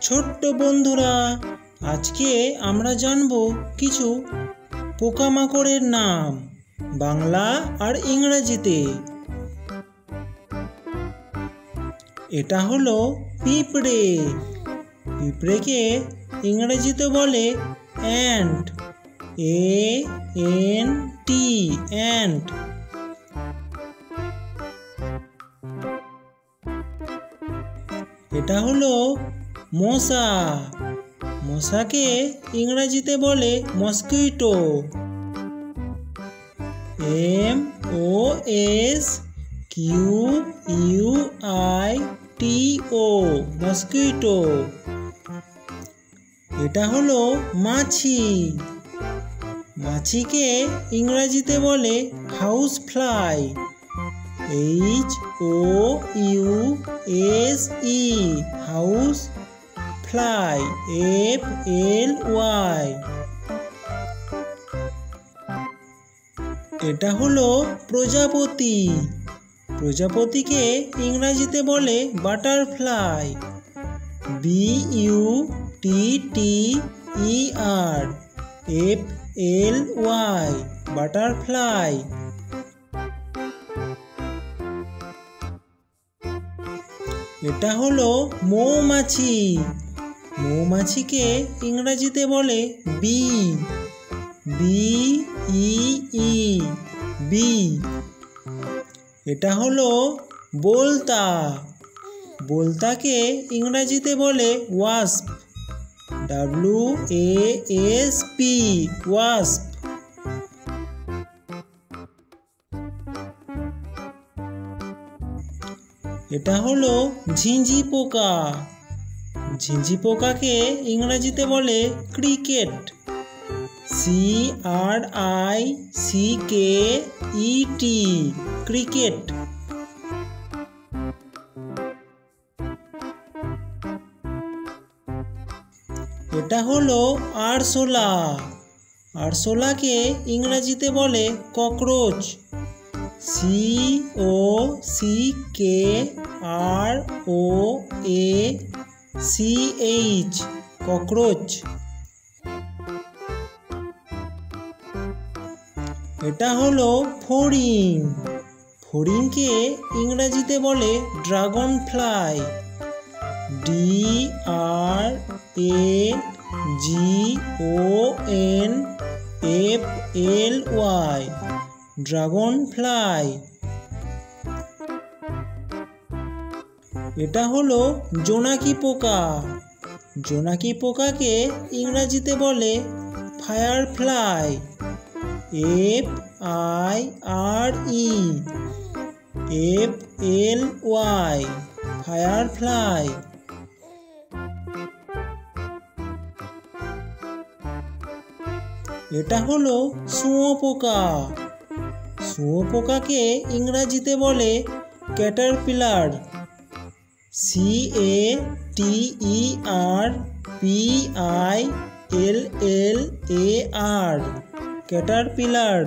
ছোট্ট বন্ধুরা, আজকে আমরা জানব কিছু পোকামাকড়ের নাম বাংলা আর ইংরেজিতে। এটা হলো পিঁপড়ে। পিঁপড়েকে ইংরেজিতে বলে অ্যান্ট, ANT, অ্যান্ট। এটা হলো মশা। মশাকে ইংরেজিতে বলে মসকিটো, MOSQUITO, মসকিটো। এটা হলো মাছি। মাছিকে ইংরেজিতে বলে house fly, HOUSE, house fly, FLY। এটা হলো প্রজাপতি। প্রজাপতিকে ইংরেজিতে বলে বাটারফ্লাই, BUTTER, FLY, বাটারফ্লাই। এটা হলো মৌমাছি। মৌমাছিকে ইংরেজিতে বলে বি, BEE, বি। এটা হলো বোলতা। বোলতাকে ইংরেজিতে বলে ওয়াস্প, WASP, ওয়াস্প। এটা হলো ঝিঁঝি পোকা। ঝিঁঝি পোকাকে ইংরেজিতে বলে ক্রিকেট, CRICKET, ক্রিকেট। এটা হলো আরশোলা। আরশোলাকে ইংরেজিতে বলে ককরোচ, COCKROACH, ককরোচ। এটা হলো ফড়িং। ফড়িংকে ইংরেজিতে বলে dragon fly, DRAGONFLY, dragon fly. এটা হলো জোনাকি পোকা। জোনাকি পোকাকে ইংরেজিতে বলে ফায়ারফ্লাই, FIRE, ফায়ারফ্লাই। এটা হলো শুঁয়োপোকা। শুঁয়োপোকাকে ইংরেজিতে বলে ক্যাটারপিলার, CATERPILLAR, ক্যাটারপিলার।